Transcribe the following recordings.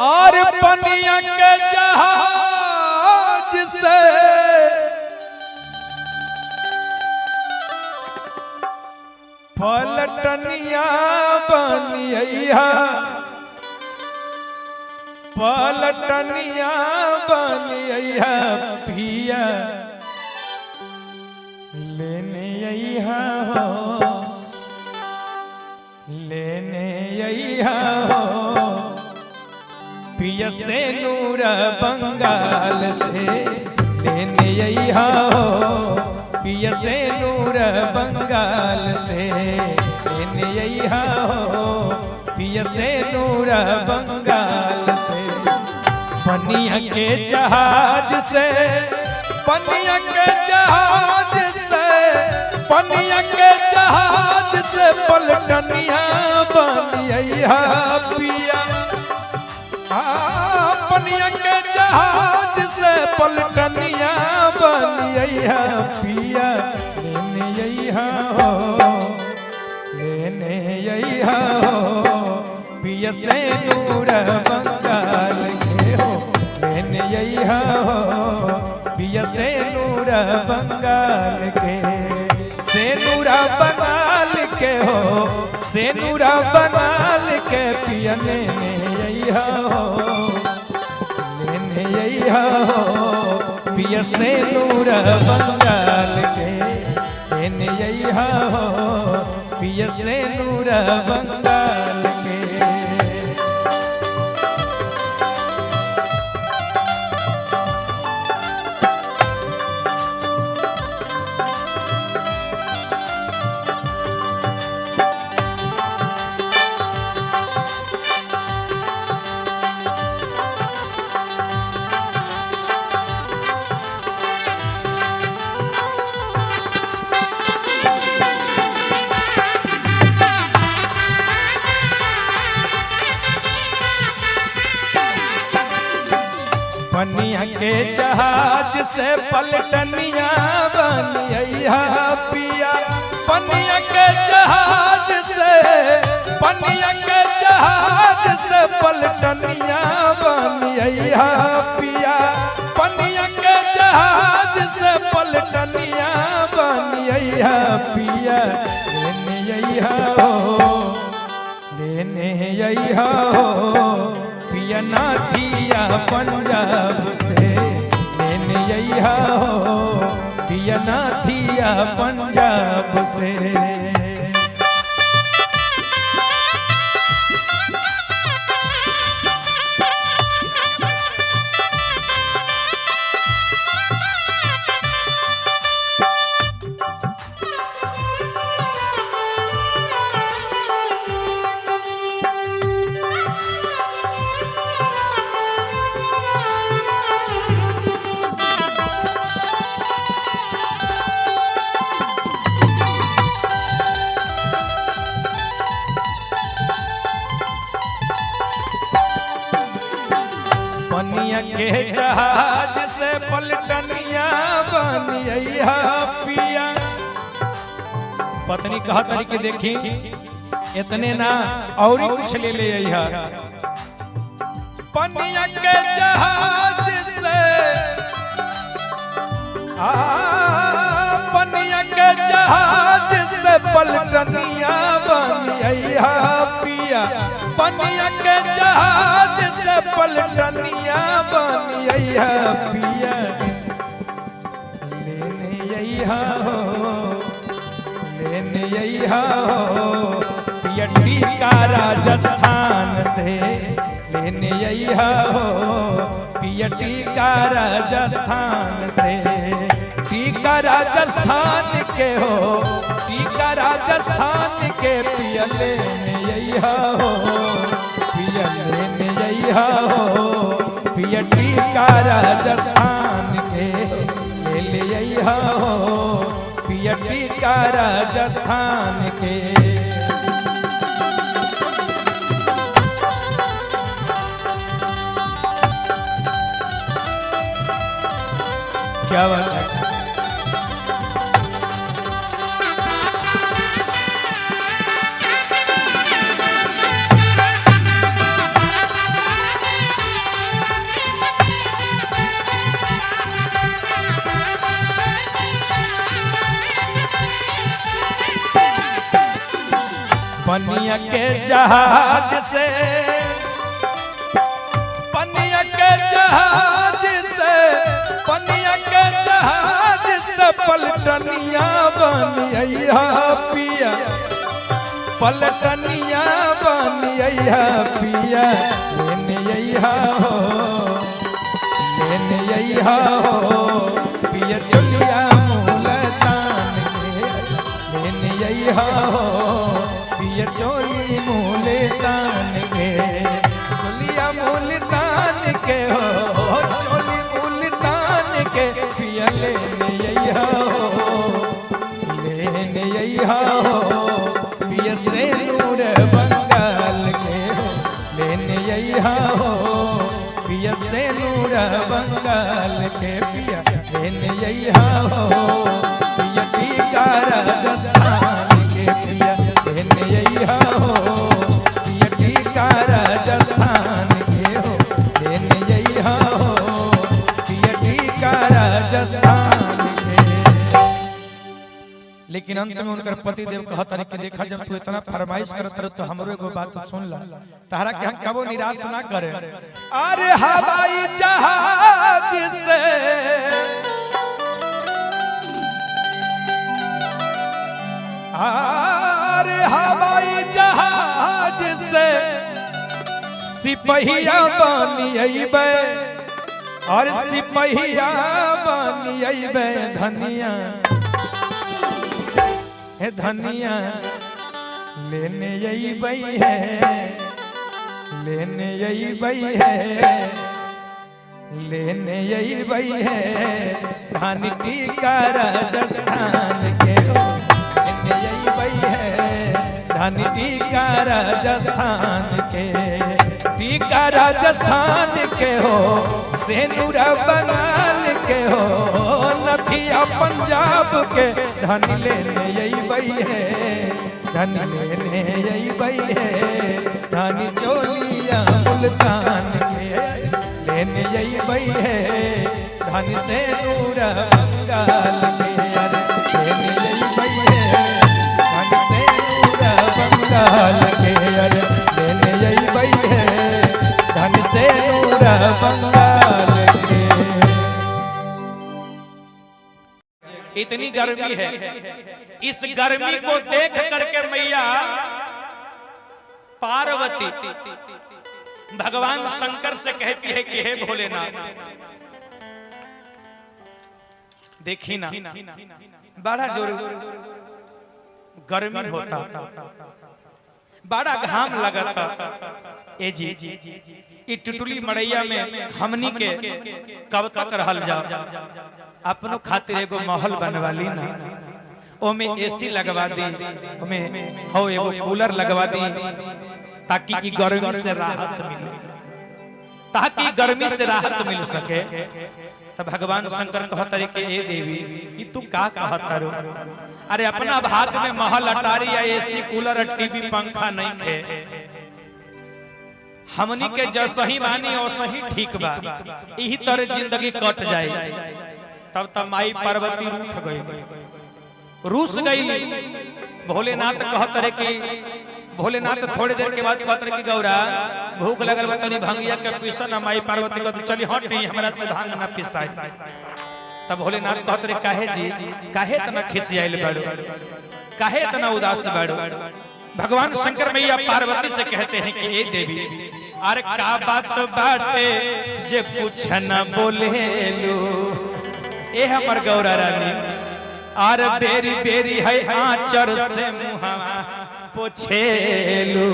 और पनिया के जहाज से पलटनिया बनिया पलटनिया बनिया पिया लेने अइहा हो लेने अइहा हो पिया से नूर बंगाल से लेने अइहा हो पिया से नूर बंगाल से लेने अइहा हो पिया से नूर बंगाल से पनिया के जहाज से पनिया के जहाज से पनिया के जहाज से पलटनिया बनिया पिया पनिया के जहाज से पलटनिया बनिया पिया लेने अइहा हो लेने अइहा हो पिया से नूर बंगाल के हो लेने अइहा हो पिया से नूर बंगाल के से नूर बंगाल के हो से नूर बंगाल के पिया लेने अइहा हो लेने अइहा हो पिया से नूर बंगाल के लेने अइहा हो पिया से नूर बंगाल के पनिया के जहाज से पलटनिया बनिया पिया पनिया के जहाज से पनिया के जहाज से पलटनिया बनिया पिया पनिया के जहाज से पलटनिया बनिया पिया लेने अइहा हो लेने अइहा हो पिया नाथिया पंजाब से लेने अइहा हो पिया नाथिया पंजाब से पनिया के जहाज से पलटनिया बनिया पिया पत्नी कहा तरीके देखी इतने ना और कुछ ले ले अइहा पनिया के जहाज से पनिया के जहाज से पलटनिया बनिया पिया पनिया के जहाज से पलटनिया बनिया पिया लेने अइहा हो लेने अइहा हो पिया टीका राजस्थान से लेने अइहा हो पिया टीका राजस्थान से टीका राजस्थान के हो टीका राजस्थान के पिया लेने अइहा हो पिया लेने अइहा हो पिया टीका राजस्थान के ले अइहा हो पिया टीका राजस्थान के क्या बात है पनिया के जहाज से, पनिया के जहाज से, पनिया के जहाज से पलटनिया बनिया पिया, पलटनिया बनिया पिया, लेने हो, लेने हो पिया चलिया मुल्तान के, लेने हो पिया चोली मुल्तान के, चलिया मुल्तान के हो, चोली मुल्तान के पिया लेने हो, लेने हो पिया से नूर बंगाल के हो, लेने हो पिया से नूर बंगाल के पिया, लेने हो पिया टीका राजस्थान के पिया, लेने हो पिया टीका राजस्थान के हो, लेने हो पिया टीका राजस्थान के। लेकिन अंत में उनकर पति देव कहता है कि देखा जब तू इतना फरमाइश करत रह तो हमरो एगो बात सुन ला, तारा के हम कबो निराश ना करे। अरे हवाई जहाज से, अरे हवाई जहाज से सिपहिया बनियबे, और सिपहिया बनियबे धनिया, हे धनिया लेने यही बई है, लेने यही बई है, लेने यही बई है धान टीका राजस्थान के हो, लेने यही बई है धान टीका राजस्थान के, टीका राजस्थान के हो, सेनुरा बंगाल के हो, नथिया पंजाब के, धन लेने यही बई है, धन लेने यही बई है, धन चोलिया मुल्तान के, लेने यही बई है, धन से नूर बंगाल के, लेने यही बई है, धन से नूर बंगाल के, लेने यही बई है, धन से नूर बंगाल के। इतनी गर्मी है, इस गर्मी को देख करके मैया पार्वती भगवान शंकर से कहती है कि हे भोलेनाथ, देखी ना बड़ा जोर गर्मी होता, बड़ा घाम लगता, ए जी ई टुटुली मड़ैया में हमनी के कब तक रहल जाओ, अपनो खातिर एगो महल बनवा ली ना, ओमे एसी लगवा दी, ओमे हो एगो कूलर लगवा दी, ताकि ई गर्मी से राहत मिले, ताकि गर्मी से राहत मिल सके। तब भगवान शंकर कहता है कि ए देवी ई तू का कहता रो, अरे अपना भाग में महल अटारी या एसी कूलर टीवी पंखा नहीं थे, हमनी के जो सही बानी और सही ठीक बा, यही तरह जिंदगी कट जाए। तब तब माई पार्वती रूठ गई, रूस गई। भोलेनाथ कहते रहे कि भोलेनाथ थोड़ी देर के बाद कहते रहे कि गौरा भूख लगल बा तनी भंगिया के पीसा ना। माई पार्वती कहते चली हट नहीं हमरा से भांग ना पिसाई। तब भोलेनाथ कहते रहे काहे जी, काहे इतना खिसियाइल बाड़ू, काहे इतना उदास बाड़ू। भगवान शंकर मैया पार्वती से कहते हैं कि ए देवी अरे का बात बाटे जे कुछ न बोलेलू, ए हमर गौरा रानी आर बेरी बेरी है आचर से मुहावा पोछेलू।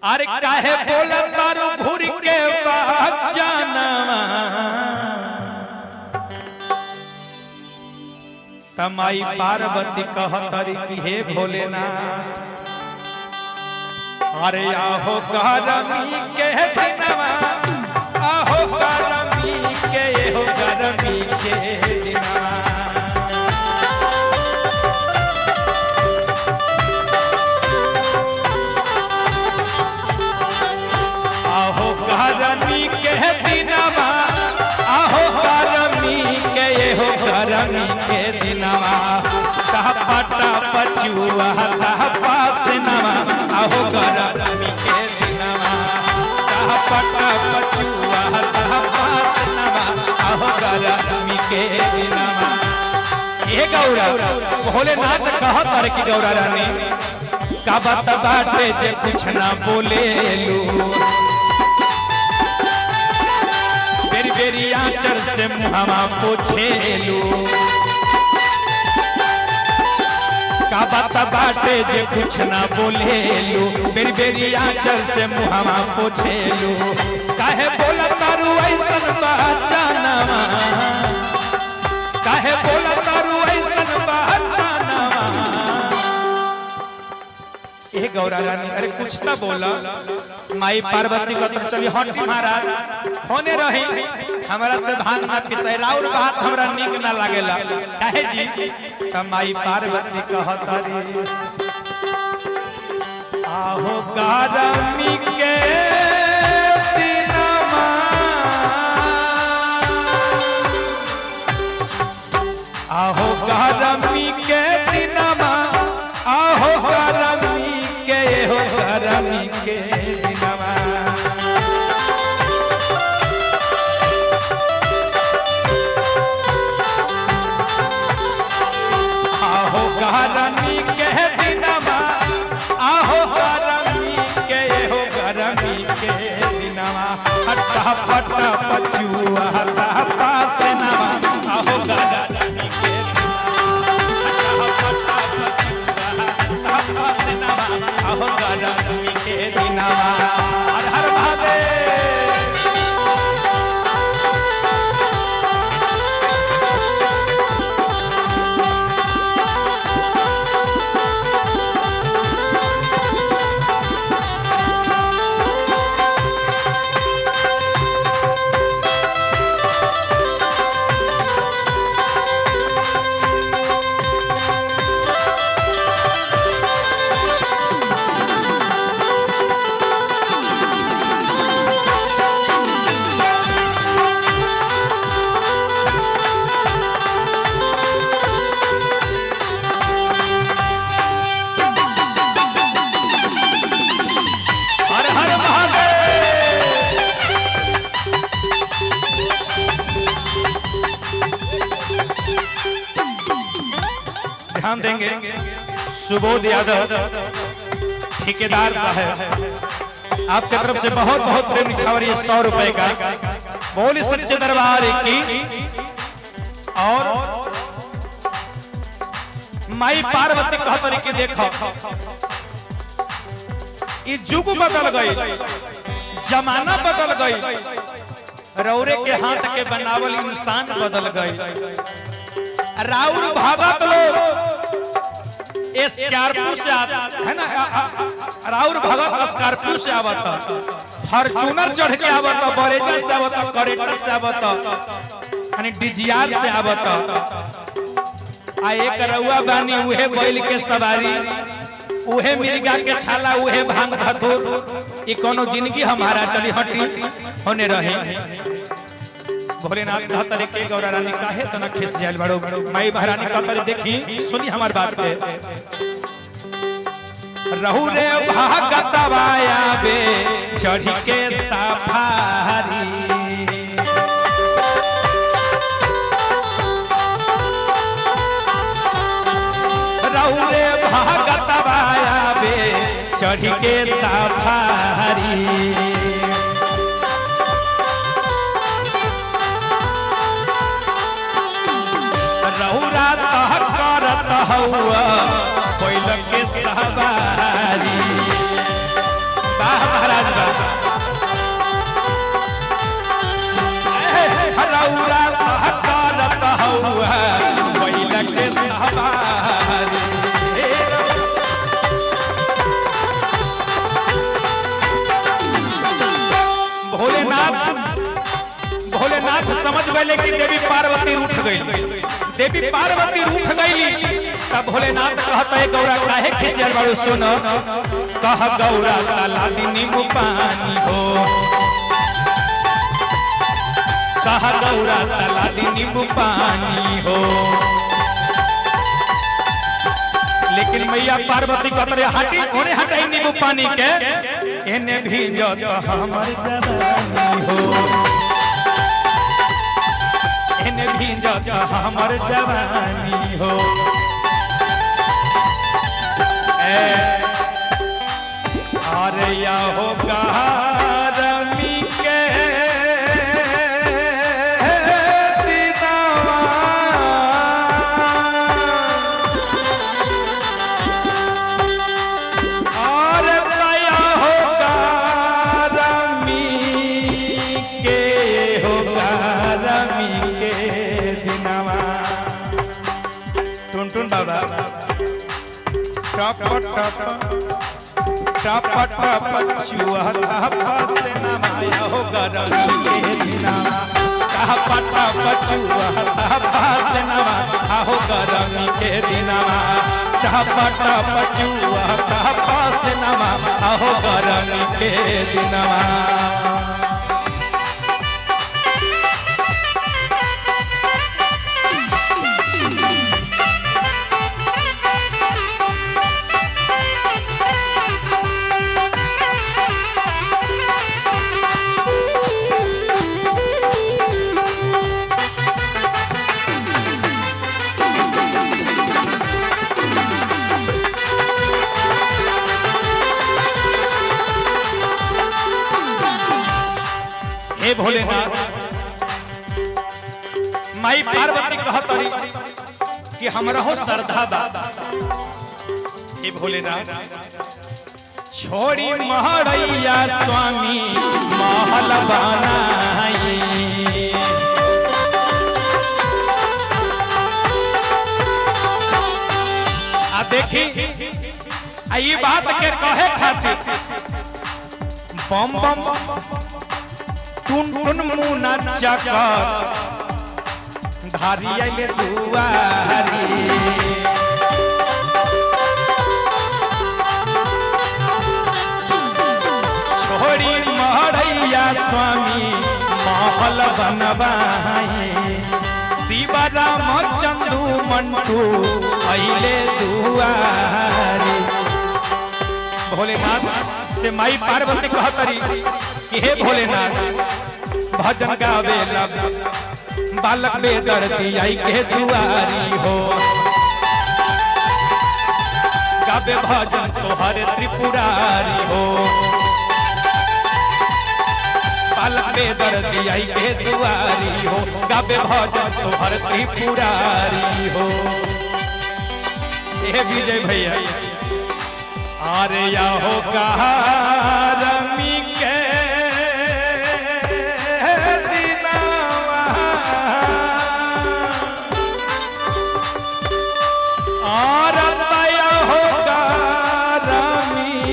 अरे काहे बोलत बारू घुर के बचानवा, तमाई पार्वती कहतरी कि हे भोलेनाथ अरे आहो गरमी के दिनवा, आहो गरमी के हो गरमी के दिनवा। आहो गरमी के दिनवा, आहो गरमी के हो गरमी के दिनवा। पटा पचुआ पास नवा आहो गरमी के दिनवा पटा पचुआ पास नवा आहो गरमी के दिनवा। ये गौरा भोलेनाथ कहत तारे की गौरा रानी का बात बाटे जे कुछ ना बोले लू बेरी बेरी आचर से मुहावा पोछेलू का बात बाटे जे कुछ ना बोलेलू बेरी बेरी आचर से मुहावा पोछेलू काहे बोला तारू ऐसन बचानवा काहे बोला तारू ऐसन बचानवा। ए गौरा रानी अरे कुछ ना बोला माई पार्वती को तब चली हट महाराज होने रही हमरा से भांग ना पिसाई राउर बात हमरा नीक ना लागेला काहे जी त माई पार्वती कहत रे आहो गरमी के दिनमा आहो गरमी के दिनमा आहो गरमी के हो गरमी के दिनमा आहो गरमी के दिनमा आहो गरमी के हो गरमी के दिनमा हट्टा पट्टा पचुआ पास नवा आहो गरमी के आहो गरमी के दिनवा हर हर महादेव। ध्यान देंगे सुबोध यादव ठेकेदार साहब आपके तरफ से बहुत बहुत प्रेम निछावर 100 रुपए का बोली सच्चे दरबार की। और माई पार्वती कहत रही कि देखो ये जुग बदल गई जमाना बदल गई रौरे के हाथ के बनावल इंसान बदल गई राउर भगत लोग स्कॉर्पियो से है ना राउर भगत स्कॉर्पियो से आवता फॉर्च्यूनर चढ़ के आवता बरेजा से आवता करेक्टर से आवता यानी डिजियार से आवता आ एक रउआ बानी उहे बैल के सवारी उहे मिर्गा के छाला उहे भांग धतूर ई कोनो जिंदगी हमारा चली हटी होने रहे। भोलेनाथ कहत रे के गौरा रानी काहे तना खिस जाल बड़ो माई महारानी कहत रे देखी सुनी हमार बात के रहू रे भागत वाया बे चढ़ के सफारी रहू रे भागत वाया बे चढ़ के सफारी करत हुआ कोइल के सवारी वाह महाराज हरौरा करत हुआ कोइल के सवारी भोलेनाथ समझ गए लेकिन देवी पार्वती रूठ गई देवी पार्वती रूठ गई तब भोलेनाथ कहता है गौरा काहे खिसियल बाड़ू सुन कह गौरा ताला दिनी पानी हो कह गौरा ताला दिनी पानी हो लेकिन मैया पार्वती कतरे हटी ओने हटाई नींबू पानी के एने भी जत हमर जवानी हो एने भी जत हमर जवानी हो अरे या हो रमी के टुन बाबा टप टप टप टप चुहा से नमाया हो गरमी के दिनावा टप टप चुहा से नमाया हो गरमी के दिनावा टप टप चुहा से नमाया हो गरमी के दिनावा हे भोलेनाथ माई पार्वती कहतरी कि हमरा हो श्रद्धा बा हे भोलेनाथ छोड़ी महरैया स्वामी महल बनाई आ देखी ये बात के कहे खातिर बम बम टुन टुन मुना चकर धारी आइले दुआरी छोड़ी महरैया स्वामी महल बनवाई शिवा राम चंदू मंटू आइले दुआरी भोलेनाथ से माई पार्वती कहतरी कि हे भोलेनाथ भजन गावे बालक बेदर्दी आई के दुआरी हो गावे भजन तोहर त्रिपुरारी हो बालक बेदर्दी आई के दुआरी हो गावे भजन तोहर त्रिपुरारी हो हे विजय भैया अरे या हो रमी के दिनावा और या हो रमी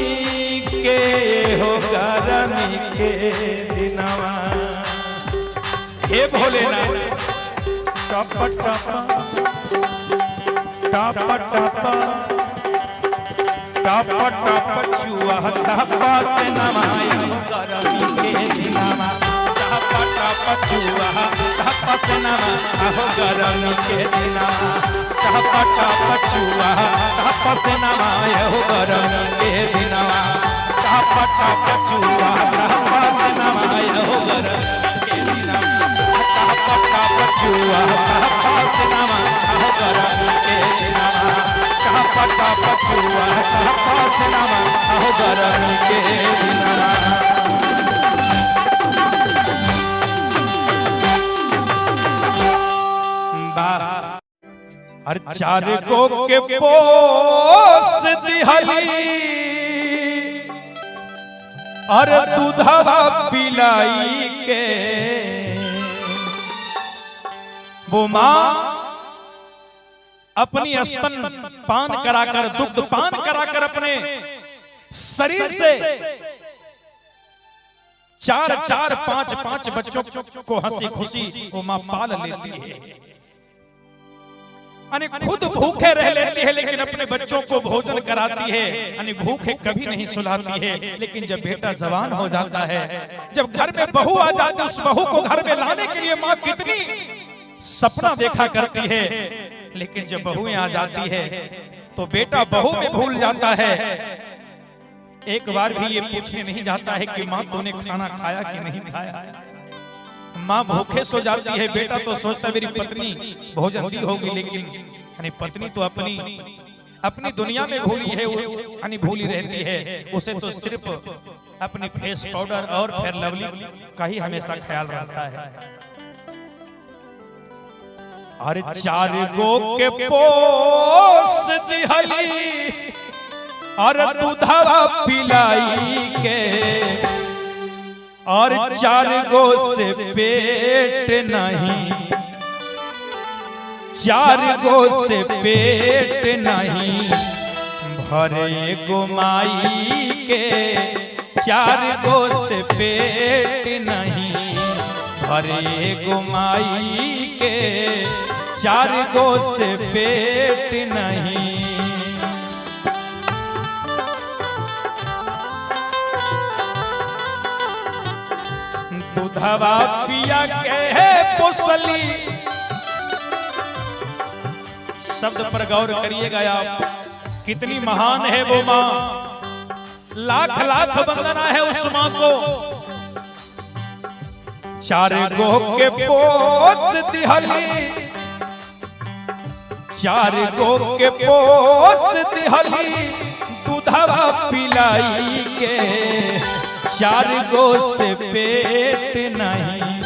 के दिनावा हे भोलेनाथ टप टप टप टप टप टप चुहा से नमाया गरमी के दिनावा टप टप चुहा से नमाया गरमी के दिनावा टप टप चुहा से नमाया गरमी के दिनावा टप टप चुहा से नमाया गरमी के दिनावा टप टप चुहा से नमाया गरमी के दिनावा टप टप चुहा से नमाया गरमी के दिनावा अरे चार को के पोस दिहली अरे दूधवा पिलाई के वो माँ अपनी स्तन पान कराकर दुग्ध पान कराकर अपने शरीर से 4-4, 5-5 बच्चों को हंसी खुशी वो माँ पाल लेती है। यानी खुद भूखे रह लेती है लेकिन अपने बच्चों को भोजन कराती है। यानी भूखे कभी नहीं सुलाती है। लेकिन जब बेटा जवान हो जाता है, जब घर में बहू आ जाती है, उस बहू को घर में लाने के लिए माँ कितनी सपना देखा करती है। लेकिन जब बहुएं आ जाती है तो बेटा बहू में भूल जाता है, एक बार भी ये पूछने नहीं जाता है कि माँ तूने खाना खाया कि नहीं खाया। माँ भूखे सो जाती है, बेटा तो सोचता मेरी पत्नी भोजन दी होगी, लेकिन यानी पत्नी तो अपनी दुनिया में भूली है, यानी भूली रहती है। उसे तो सिर्फ अपनी फेस पाउडर और फेयर लवली का ही हमेशा ख्याल रहता है। अरे 4 गो के पोस दिहली और दूधवा पिलाई के, और 4 गो से पेट नहीं, 4 गो से पेट नहीं भरे गो माई के, 4 गो से पेट नहीं भरे गो माई के, 4 गो से पेट नहीं। दूधवा पिया के पोसली, शब्द पर गौर करिएगा आप, कितनी महान है वो माँ। लाख लाख वंदना है उस माँ को। 4 गो के पोस दिहली, 4 गो के पोस दिहली दूधवा पिलाई के, 4 गो से पेट नहीं,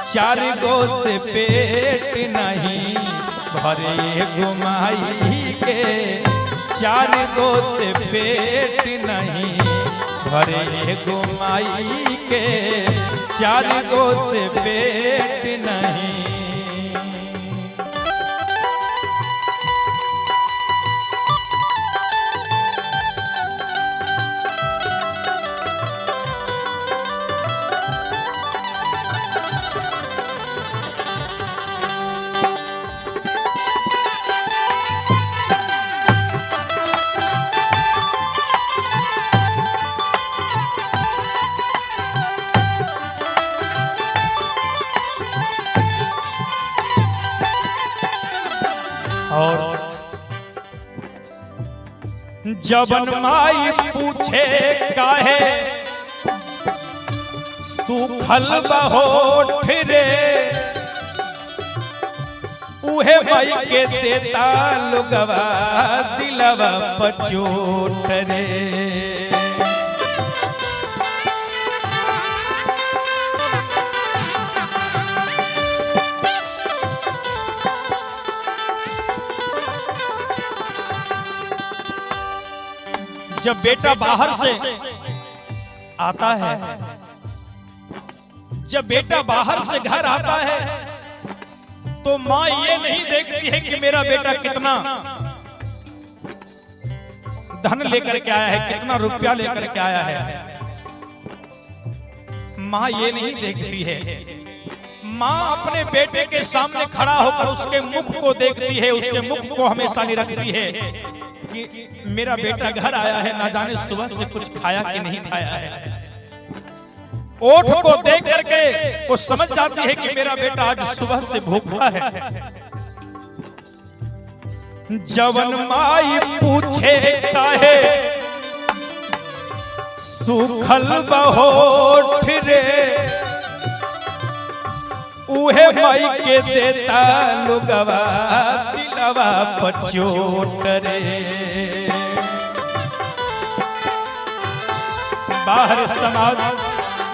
4 गो से पेट नहीं भरे गो माई के, 4 गो से पेट नहीं भरे गो माई के, 4 गो से पेट नहीं। और जबन माई पूछे काहे सूखल बहोठ रे, उहे माई के देता लोगवा दिलवा पचोट रे। जब बेटा बाहर से आता है, जब बेटा बाहर से घर आता है, तो माँ ये नहीं देखती है कि मेरा बेटा कितना धन लेकर के आया है, कितना रुपया लेकर के आया है। माँ ये नहीं देखती है। माँ अपने बेटे के सामने खड़ा होकर उसके मुख को देखती है, उसके मुख को हमेशा नहीं रखती है कि मेरा बेटा घर आया है, ना जाने सुबह से कुछ खाया कि नहीं खाया है। ओठ को देख करके वो समझ जाती है कि मेरा बेटा आज सुबह से भूखा है। जवन माई पूछे काहे सूखल बहोठ रे, उहे माई के देता लोगवा दिलवा पचोट रे। बाहर समाज,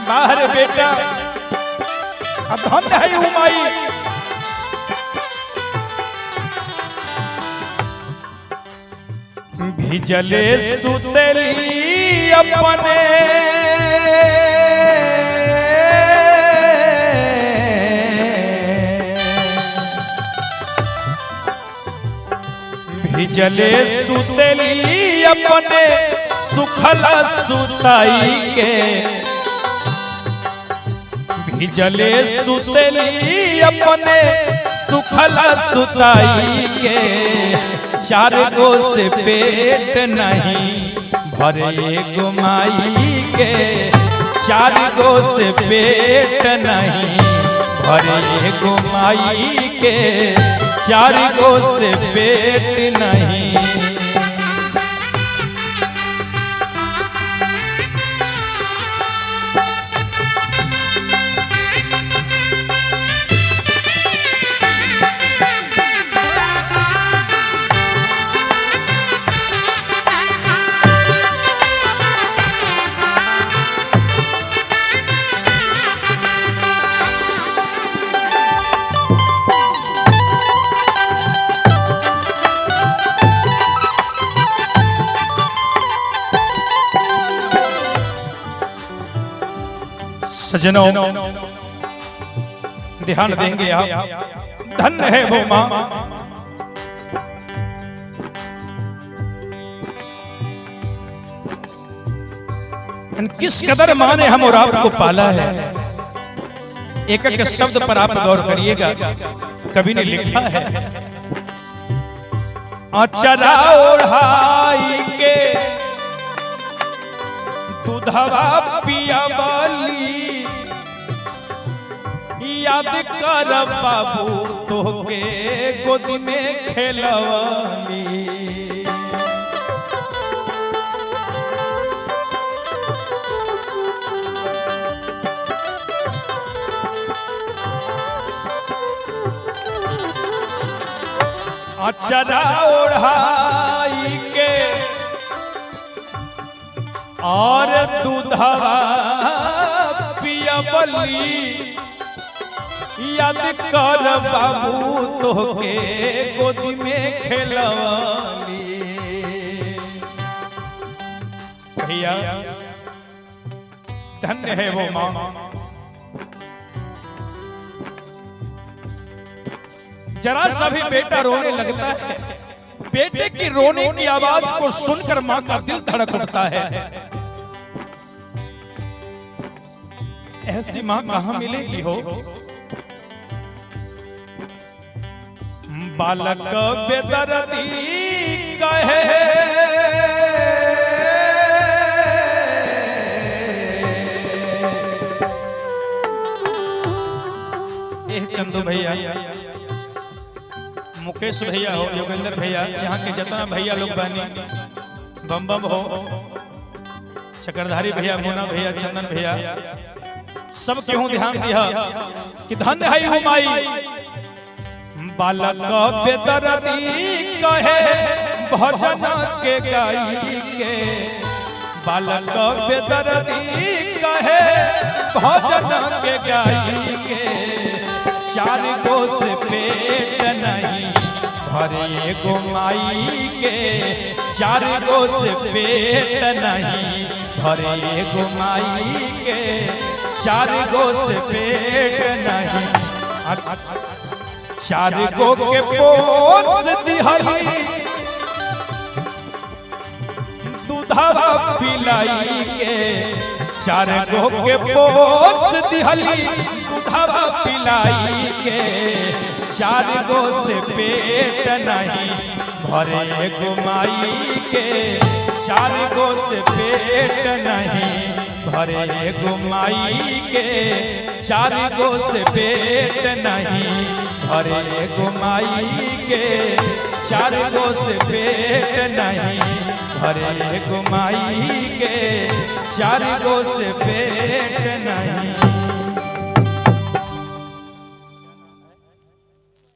बाहर बेटा धन्य है उमाई। भिजले सुतली अपने भिजले सुतली अपने सुखल सुताई के, भिजले सुतली अपने सुखल सुताई के, 4 गो से पेट नहीं भरे गो माई के, 4 गो से पेट नहीं भरे गो माई के, 4 गो से पेट नहीं। सजनों ध्यान देंगे आप, धन्य है वो माँ किस कदर माँ ने हम और आपको पाला है। एक एक शब्द पर आप गौर करिएगा। कवि ने लिखा है, अचरा ओढ़ाई के दूधवा पिया वाली, याद कर बाबू तोहके गोदी में खेलवाली। अचरा ओढ़ाई के और दूधवा पियवली, याद कर बाबू तोहके गोदी में खेलवाली। भैया धन्य है वो माँ। जरा सा भी बेटा रोने लगता है, बेटे की रोने की आवाज को सुनकर मां का दिल धड़क उठता है। ऐसी मां कहां मिलेगी हो। बालक बेदर्दी कहे चंदू भैया, मुकेश भैया हो, योगेंद्र भैया, यहाँ के जितना भैया लोग बानी, बम बम हो, चक्रधारी भैया, मोना भैया, चंदन भैया, सब केहू ध्यान दिया कि धन्य है हो माई। बालक बेदर्दी कहे भजन के गाई के, बालक बेदर्दी कहे भजन के गाई के, चार गो से पेट नहीं भरे गो माई के, चार गो से पेट नहीं भरे गो माई के, चार गो से पेट नहीं। चार गो के पोस दिहली दूधवा पिलाई के, चार गो के पोस दिहली दूधवा पिलाई के, चार गो से पेट नहीं भरे गो माई के, चार गो से पेट नहीं भरे गो माई के, चार गो से पेट नहीं भरे गो माई के, चार गो से पेट नहीं भरे गो माई के, चार गो से पेट नहीं।